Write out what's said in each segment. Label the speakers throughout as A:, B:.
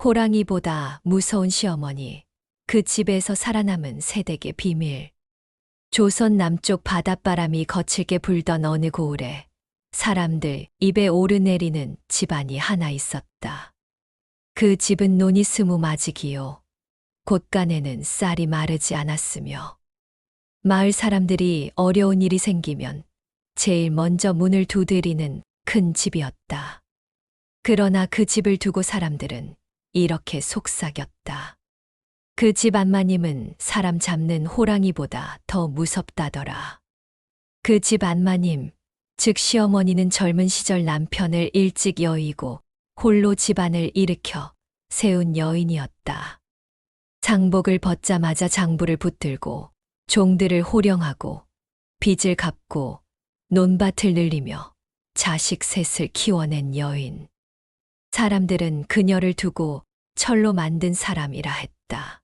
A: 호랑이보다 무서운 시어머니, 그 집에서 살아남은 세댁의 비밀. 조선 남쪽 바닷바람이 거칠게 불던 어느 고을에 사람들 입에 오르내리는 집안이 하나 있었다. 그 집은 논이 스무마지기요. 곳간에는 쌀이 마르지 않았으며 마을 사람들이 어려운 일이 생기면 제일 먼저 문을 두드리는 큰 집이었다. 그러나 그 집을 두고 사람들은 이렇게 속삭였다. 그 집 안마님은 사람 잡는 호랑이보다 더 무섭다더라. 그 집 안마님, 즉 시어머니는 젊은 시절 남편을 일찍 여의고 홀로 집안을 일으켜 세운 여인이었다. 장복을 벗자마자 장부를 붙들고 종들을 호령하고 빚을 갚고 논밭을 늘리며 자식 셋을 키워낸 여인. 사람들은 그녀를 두고 철로 만든 사람이라 했다.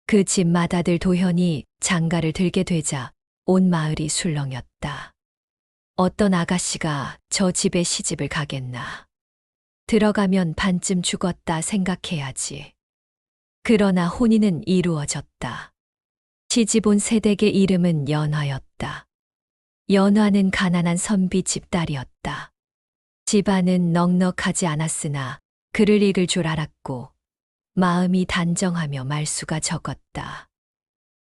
A: 그 집 맏아들 도현이 장가를 들게 되자 온 마을이 술렁였다. 어떤 아가씨가 저 집에 시집을 가겠나. 들어가면 반쯤 죽었다 생각해야지. 그러나 혼인은 이루어졌다. 시집 온 세댁의 이름은 연화였다. 연화는 가난한 선비 집 딸이었다. 집안은 넉넉하지 않았으나 글을 읽을 줄 알았고 마음이 단정하며 말수가 적었다.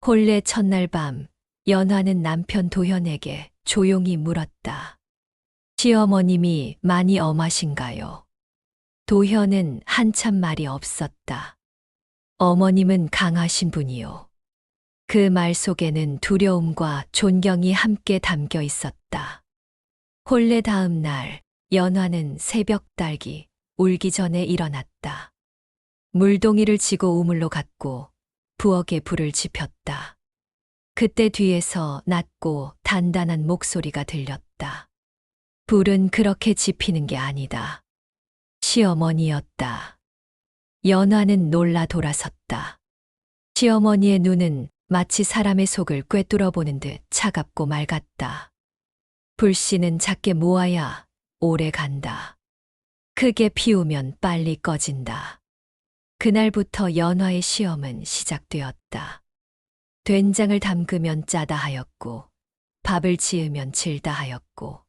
A: 혼례 첫날 밤 연화는 남편 도현에게 조용히 물었다. 시어머님이 많이 엄하신가요? 도현은 한참 말이 없었다. 어머님은 강하신 분이요. 그 말 속에는 두려움과 존경이 함께 담겨 있었다. 혼례 다음 날 연화는 새벽 달기 울기 전에 일어났다. 물동이를 지고 우물로 갔고 부엌에 불을 지폈다. 그때 뒤에서 낮고 단단한 목소리가 들렸다. 불은 그렇게 지피는 게 아니다. 시어머니였다. 연화는 놀라 돌아섰다. 시어머니의 눈은 마치 사람의 속을 꿰뚫어 보는 듯 차갑고 맑았다. 불씨는 작게 모아야 오래 간다. 크게 피우면 빨리 꺼진다. 그날부터 연화의 시험은 시작되었다. 된장을 담그면 짜다 하였고, 밥을 지으면 질다 하였고,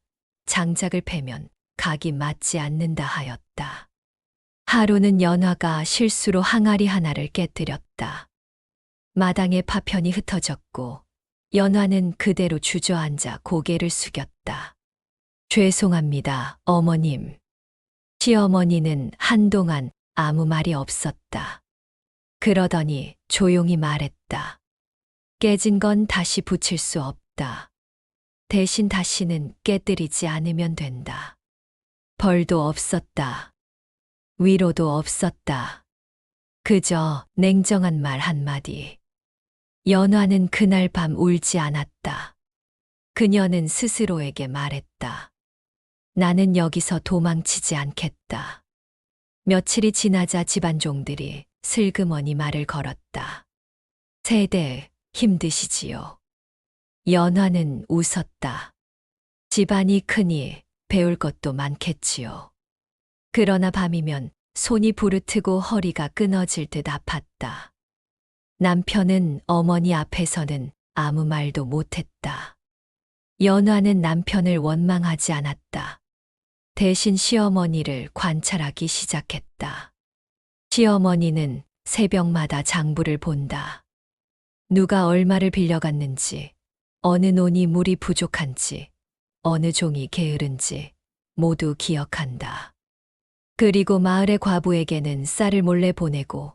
A: 장작을 패면 각이 맞지 않는다 하였다. 하루는 연화가 실수로 항아리 하나를 깨뜨렸다. 마당에 파편이 흩어졌고, 연화는 그대로 주저앉아 고개를 숙였다. 죄송합니다, 어머님. 시어머니는 한동안 아무 말이 없었다. 그러더니 조용히 말했다. 깨진 건 다시 붙일 수 없다. 대신 다시는 깨뜨리지 않으면 된다. 벌도 없었다. 위로도 없었다. 그저 냉정한 말 한마디. 연화는 그날 밤 울지 않았다. 그녀는 스스로에게 말했다. 나는 여기서 도망치지 않겠다. 며칠이 지나자 집안 종들이 슬그머니 말을 걸었다. 세대 힘드시지요. 연화는 웃었다. 집안이 크니 배울 것도 많겠지요. 그러나 밤이면 손이 부르트고 허리가 끊어질 듯 아팠다. 남편은 어머니 앞에서는 아무 말도 못했다. 연화는 남편을 원망하지 않았다. 대신 시어머니를 관찰하기 시작했다. 시어머니는 새벽마다 장부를 본다. 누가 얼마를 빌려갔는지, 어느 논이 물이 부족한지, 어느 종이 게으른지 모두 기억한다. 그리고 마을의 과부에게는 쌀을 몰래 보내고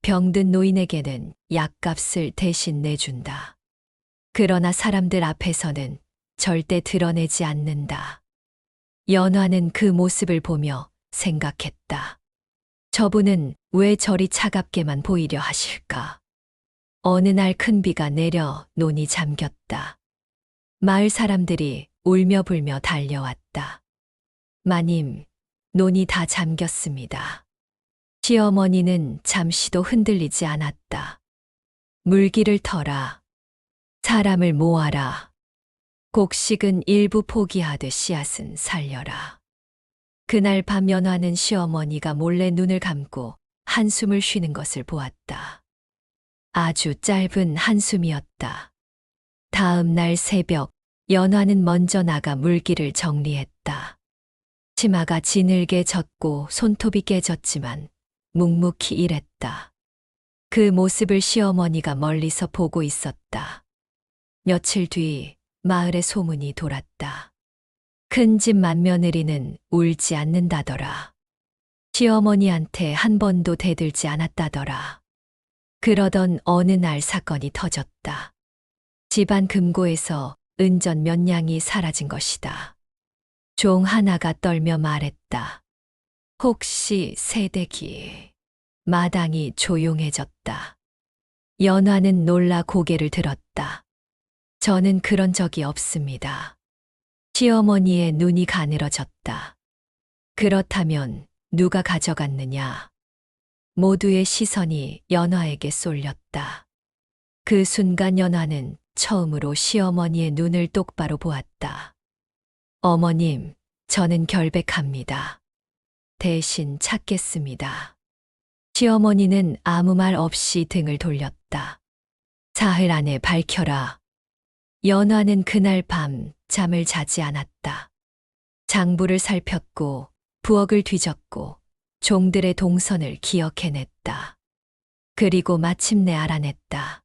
A: 병든 노인에게는 약값을 대신 내준다. 그러나 사람들 앞에서는 절대 드러내지 않는다. 연화는 그 모습을 보며 생각했다. 저분은 왜 저리 차갑게만 보이려 하실까? 어느 날 큰 비가 내려 논이 잠겼다. 마을 사람들이 울며 불며 달려왔다. 마님, 논이 다 잠겼습니다. 시어머니는 잠시도 흔들리지 않았다. 물기를 터라. 사람을 모아라. 곡식은 일부 포기하듯 씨앗은 살려라. 그날 밤 연화는 시어머니가 몰래 눈을 감고 한숨을 쉬는 것을 보았다. 아주 짧은 한숨이었다. 다음 날 새벽, 연화는 먼저 나가 물기를 정리했다. 치마가 지늘게 젖고 손톱이 깨졌지만 묵묵히 일했다. 그 모습을 시어머니가 멀리서 보고 있었다. 며칠 뒤 마을에 소문이 돌았다. 큰 집 맏며느리는 울지 않는다더라. 시어머니한테 한 번도 대들지 않았다더라. 그러던 어느 날 사건이 터졌다. 집안 금고에서 은전 몇 냥이 사라진 것이다. 종 하나가 떨며 말했다. 혹시 새댁이. 마당이 조용해졌다. 연화는 놀라 고개를 들었다. 저는 그런 적이 없습니다. 시어머니의 눈이 가늘어졌다. 그렇다면 누가 가져갔느냐? 모두의 시선이 연화에게 쏠렸다. 그 순간 연화는 처음으로 시어머니의 눈을 똑바로 보았다. 어머님, 저는 결백합니다. 대신 찾겠습니다. 시어머니는 아무 말 없이 등을 돌렸다. 사흘 안에 밝혀라. 연화는 그날 밤 잠을 자지 않았다. 장부를 살폈고 부엌을 뒤졌고 종들의 동선을 기억해냈다. 그리고 마침내 알아냈다.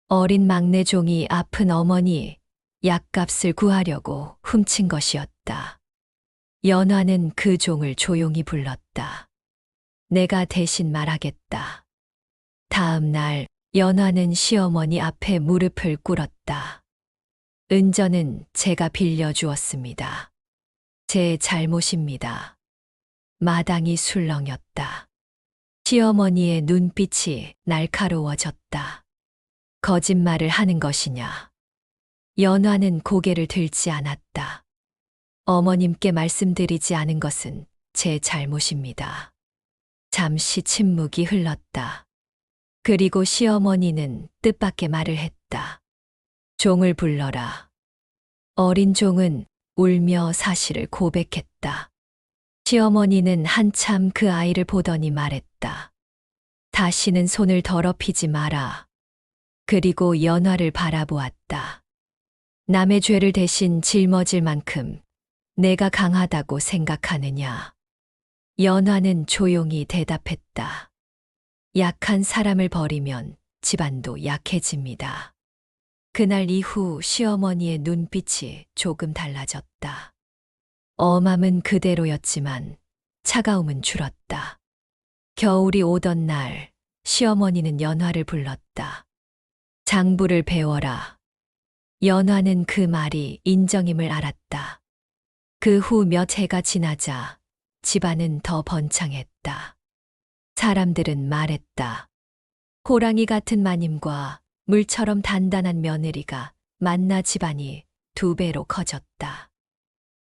A: 어린 막내 종이 아픈 어머니 약값을 구하려고 훔친 것이었다. 연화는 그 종을 조용히 불렀다. 내가 대신 말하겠다. 다음 날 연화는 시어머니 앞에 무릎을 꿇었다. 은전은 제가 빌려주었습니다. 제 잘못입니다. 마당이 술렁였다. 시어머니의 눈빛이 날카로워졌다. 거짓말을 하는 것이냐? 연화는 고개를 들지 않았다. 어머님께 말씀드리지 않은 것은 제 잘못입니다. 잠시 침묵이 흘렀다. 그리고 시어머니는 뜻밖의 말을 했다. 종을 불러라. 어린 종은 울며 사실을 고백했다. 시어머니는 한참 그 아이를 보더니 말했다. 다시는 손을 더럽히지 마라. 그리고 연화를 바라보았다. 남의 죄를 대신 짊어질 만큼 내가 강하다고 생각하느냐? 연화는 조용히 대답했다. 약한 사람을 버리면 집안도 약해집니다. 그날 이후 시어머니의 눈빛이 조금 달라졌다. 엄함은 그대로였지만 차가움은 줄었다. 겨울이 오던 날 시어머니는 연화를 불렀다. 장부를 배워라. 연화는 그 말이 인정임을 알았다. 그 후 몇 해가 지나자 집안은 더 번창했다. 사람들은 말했다. 호랑이 같은 마님과 물처럼 단단한 며느리가 만나 집안이 2배로 커졌다.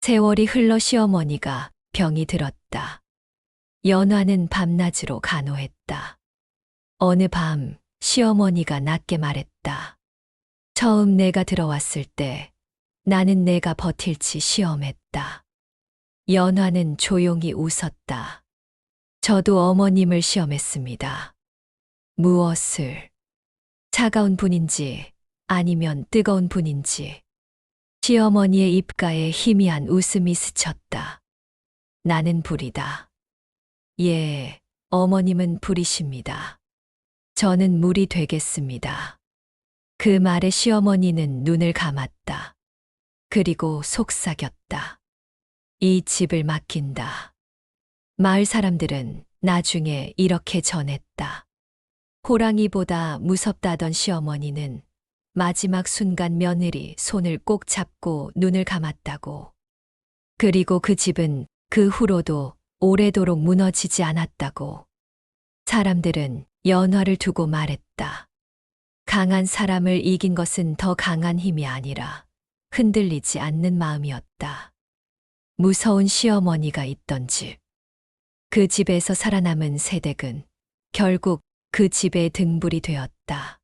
A: 세월이 흘러 시어머니가 병이 들었다. 연화는 밤낮으로 간호했다. 어느 밤 시어머니가 낮게 말했다. 처음 내가 들어왔을 때 나는 내가 버틸지 시험했다. 연화는 조용히 웃었다. 저도 어머님을 시험했습니다. 무엇을? 차가운 분인지 아니면 뜨거운 분인지. 시어머니의 입가에 희미한 웃음이 스쳤다. 나는 불이다. 예, 어머님은 불이십니다. 저는 물이 되겠습니다. 그 말에 시어머니는 눈을 감았다. 그리고 속삭였다. 이 집을 맡긴다. 마을 사람들은 나중에 이렇게 전했다. 호랑이보다 무섭다던 시어머니는 마지막 순간 며느리 손을 꼭 잡고 눈을 감았다고. 그리고 그 집은 그 후로도 오래도록 무너지지 않았다고. 사람들은 연화를 두고 말했다. 강한 사람을 이긴 것은 더 강한 힘이 아니라 흔들리지 않는 마음이었다. 무서운 시어머니가 있던 집. 그 집에서 살아남은 세댁은 결국 그 집의 등불이 되었다.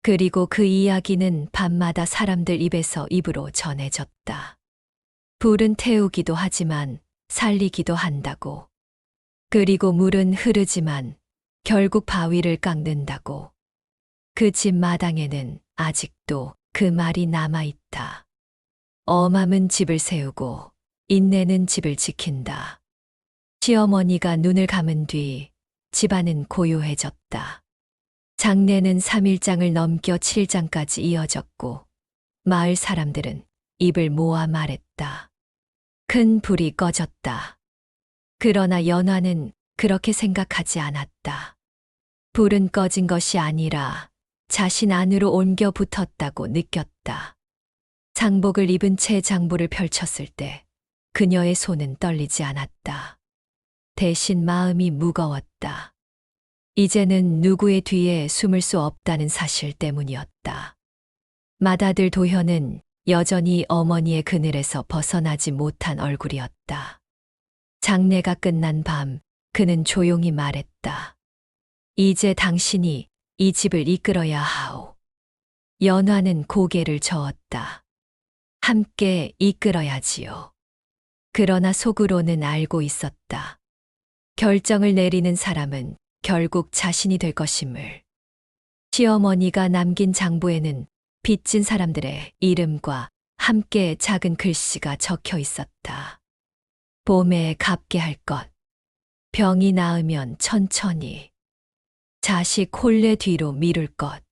A: 그리고 그 이야기는 밤마다 사람들 입에서 입으로 전해졌다. 불은 태우기도 하지만 살리기도 한다고. 그리고 물은 흐르지만 결국 바위를 깎는다고. 그 집 마당에는 아직도 그 말이 남아있다. 엄함은 집을 세우고 인내는 집을 지킨다. 시어머니가 눈을 감은 뒤 집안은 고요해졌다. 장례는 3일장을 넘겨 7장까지 이어졌고 마을 사람들은 입을 모아 말했다. 큰 불이 꺼졌다. 그러나 연화는 그렇게 생각하지 않았다. 불은 꺼진 것이 아니라 자신 안으로 옮겨 붙었다고 느꼈다. 장복을 입은 채 장부를 펼쳤을 때 그녀의 손은 떨리지 않았다. 대신 마음이 무거웠다. 이제는 누구의 뒤에 숨을 수 없다는 사실 때문이었다. 맏아들 도현은 여전히 어머니의 그늘에서 벗어나지 못한 얼굴이었다. 장례가 끝난 밤 그는 조용히 말했다. 이제 당신이 이 집을 이끌어야 하오. 연화는 고개를 저었다. 함께 이끌어야지요. 그러나 속으로는 알고 있었다. 결정을 내리는 사람은 결국 자신이 될 것임을. 시어머니가 남긴 장부에는 빚진 사람들의 이름과 함께 작은 글씨가 적혀 있었다. 봄에 갚게 할 것, 병이 나으면 천천히, 자식 혼례 뒤로 미룰 것.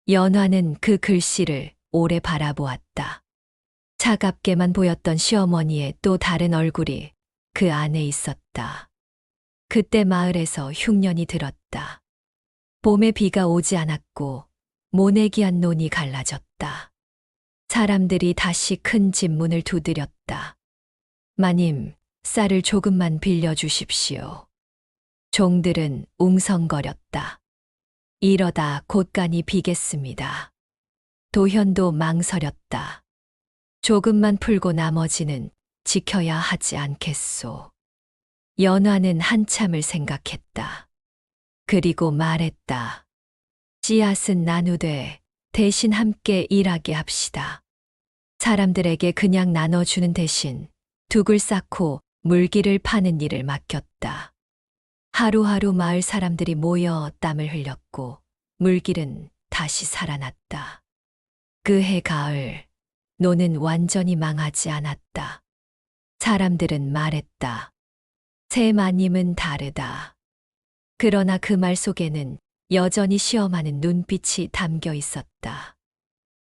A: 연화는 그 글씨를 오래 바라보았다. 차갑게만 보였던 시어머니의 또 다른 얼굴이 그 안에 있었다. 그때 마을에서 흉년이 들었다. 봄에 비가 오지 않았고 모내기한 논이 갈라졌다. 사람들이 다시 큰 집 문을 두드렸다. 마님, 쌀을 조금만 빌려주십시오. 종들은 웅성거렸다. 이러다 곳간이 비겠습니다. 도현도 망설였다. 조금만 풀고 나머지는 지켜야 하지 않겠소. 연화는 한참을 생각했다. 그리고 말했다. 씨앗은 나누되 대신 함께 일하게 합시다. 사람들에게 그냥 나눠주는 대신 둑을 쌓고 물기를 파는 일을 맡겼다. 하루하루 마을 사람들이 모여 땀을 흘렸고 물길은 다시 살아났다. 그해 가을, 노는 완전히 망하지 않았다. 사람들은 말했다. 새 마님은 다르다. 그러나 그 말 속에는 여전히 시험하는 눈빛이 담겨 있었다.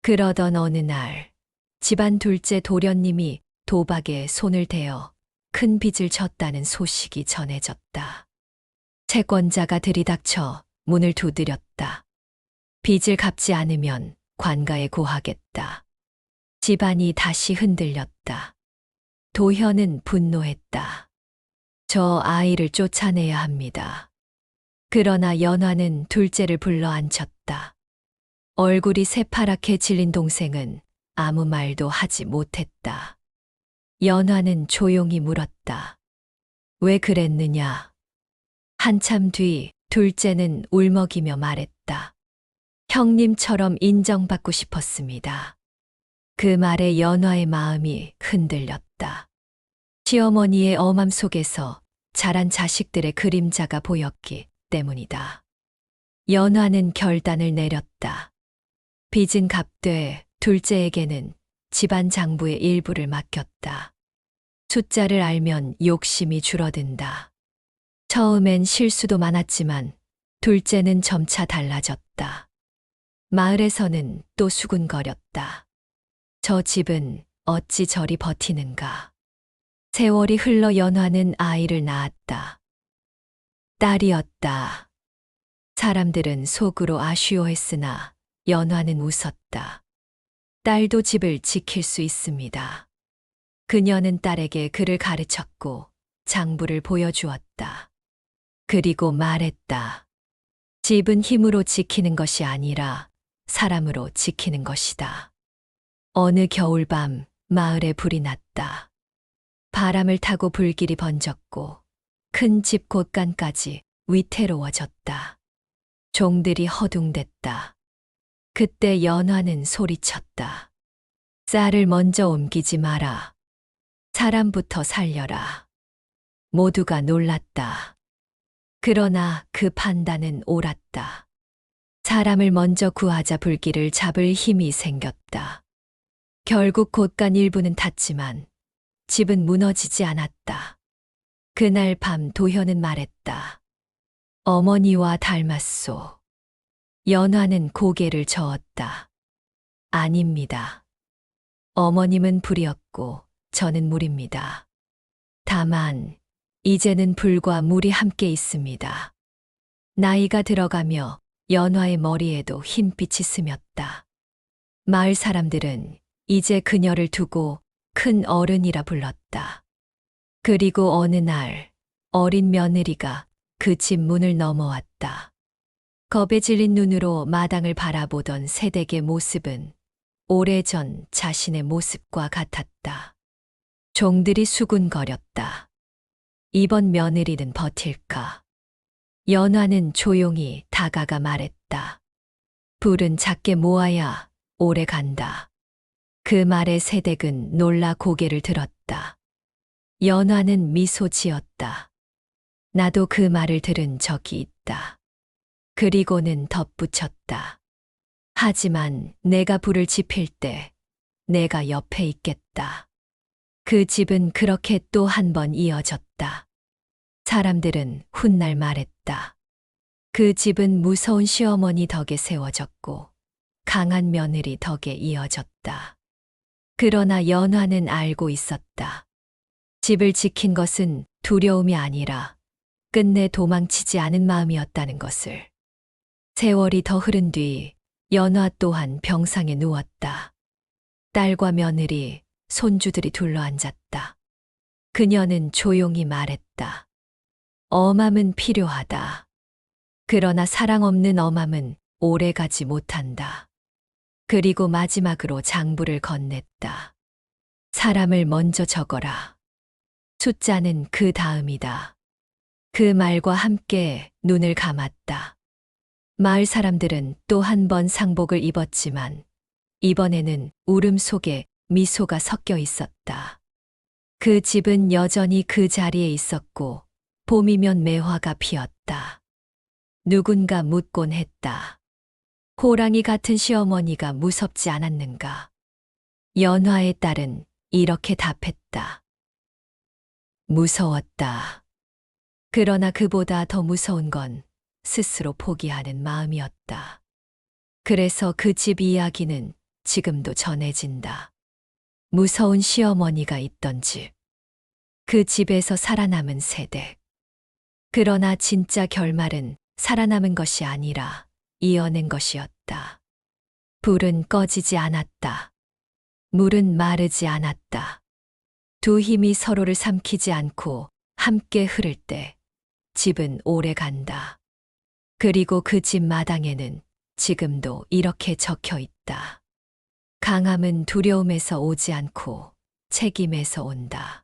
A: 그러던 어느 날, 집안 둘째 도련님이 도박에 손을 대어 큰 빚을 졌다는 소식이 전해졌다. 채권자가 들이닥쳐 문을 두드렸다. 빚을 갚지 않으면 관가에 고하겠다. 집안이 다시 흔들렸다. 도현은 분노했다. 저 아이를 쫓아내야 합니다. 그러나 연화는 둘째를 불러 앉혔다. 얼굴이 새파랗게 질린 동생은 아무 말도 하지 못했다. 연화는 조용히 물었다. 왜 그랬느냐? 한참 뒤 둘째는 울먹이며 말했다. 형님처럼 인정받고 싶었습니다. 그 말에 연화의 마음이 흔들렸다. 시어머니의 엄함 속에서 자란 자식들의 그림자가 보였기 때문이다. 연화는 결단을 내렸다. 빚은 갚되 둘째에게는 집안 장부의 일부를 맡겼다. 숫자를 알면 욕심이 줄어든다. 처음엔 실수도 많았지만 둘째는 점차 달라졌다. 마을에서는 또 수군거렸다. 저 집은 어찌 저리 버티는가. 세월이 흘러 연화는 아이를 낳았다. 딸이었다. 사람들은 속으로 아쉬워했으나 연화는 웃었다. 딸도 집을 지킬 수 있습니다. 그녀는 딸에게 글을 가르쳤고 장부를 보여주었다. 그리고 말했다. 집은 힘으로 지키는 것이 아니라 사람으로 지키는 것이다. 어느 겨울밤 마을에 불이 났다. 바람을 타고 불길이 번졌고 큰 집 곳간까지 위태로워졌다. 종들이 허둥댔다. 그때 연화는 소리쳤다. 쌀을 먼저 옮기지 마라. 사람부터 살려라. 모두가 놀랐다. 그러나 그 판단은 옳았다. 사람을 먼저 구하자 불길을 잡을 힘이 생겼다. 결국 곳간 일부는 탔지만 집은 무너지지 않았다. 그날 밤 도현은 말했다. 어머니와 닮았소. 연화는 고개를 저었다. 아닙니다. 어머님은 불이었고 저는 물입니다. 다만 이제는 불과 물이 함께 있습니다. 나이가 들어가며 연화의 머리에도 흰빛이 스몄다. 마을 사람들은 이제 그녀를 두고 큰 어른이라 불렀다. 그리고 어느 날 어린 며느리가 그 집 문을 넘어왔다. 겁에 질린 눈으로 마당을 바라보던 새댁의 모습은 오래전 자신의 모습과 같았다. 종들이 수군거렸다. 이번 며느리는 버틸까? 연화는 조용히 다가가 말했다. 불은 작게 모아야 오래 간다. 그 말에 새댁은 놀라 고개를 들었다. 연화는 미소 지었다. 나도 그 말을 들은 적이 있다. 그리고는 덧붙였다. 하지만 내가 불을 지필 때 내가 옆에 있겠다. 그 집은 그렇게 또 한 번 이어졌다. 사람들은 훗날 말했다. 그 집은 무서운 시어머니 덕에 세워졌고 강한 며느리 덕에 이어졌다. 그러나 연화는 알고 있었다. 집을 지킨 것은 두려움이 아니라 끝내 도망치지 않은 마음이었다는 것을. 세월이 더 흐른 뒤 연화 또한 병상에 누웠다. 딸과 며느리, 손주들이 둘러앉았다. 그녀는 조용히 말했다. 엄함은 필요하다. 그러나 사랑 없는 엄함은 오래가지 못한다. 그리고 마지막으로 장부를 건넸다. 사람을 먼저 적어라. 숫자는 그 다음이다. 그 말과 함께 눈을 감았다. 마을 사람들은 또 한 번 상복을 입었지만 이번에는 울음 속에 미소가 섞여 있었다. 그 집은 여전히 그 자리에 있었고 봄이면 매화가 피었다. 누군가 묻곤 했다. 호랑이 같은 시어머니가 무섭지 않았는가? 연화의 딸은 이렇게 답했다. 무서웠다. 그러나 그보다 더 무서운 건 스스로 포기하는 마음이었다. 그래서 그 집 이야기는 지금도 전해진다. 무서운 시어머니가 있던 집. 그 집에서 살아남은 새댁. 그러나 진짜 결말은 살아남은 것이 아니라 이어낸 것이었다. 불은 꺼지지 않았다. 물은 마르지 않았다. 두 힘이 서로를 삼키지 않고 함께 흐를 때 집은 오래 간다. 그리고 그 집 마당에는 지금도 이렇게 적혀 있다. 강함은 두려움에서 오지 않고 책임에서 온다.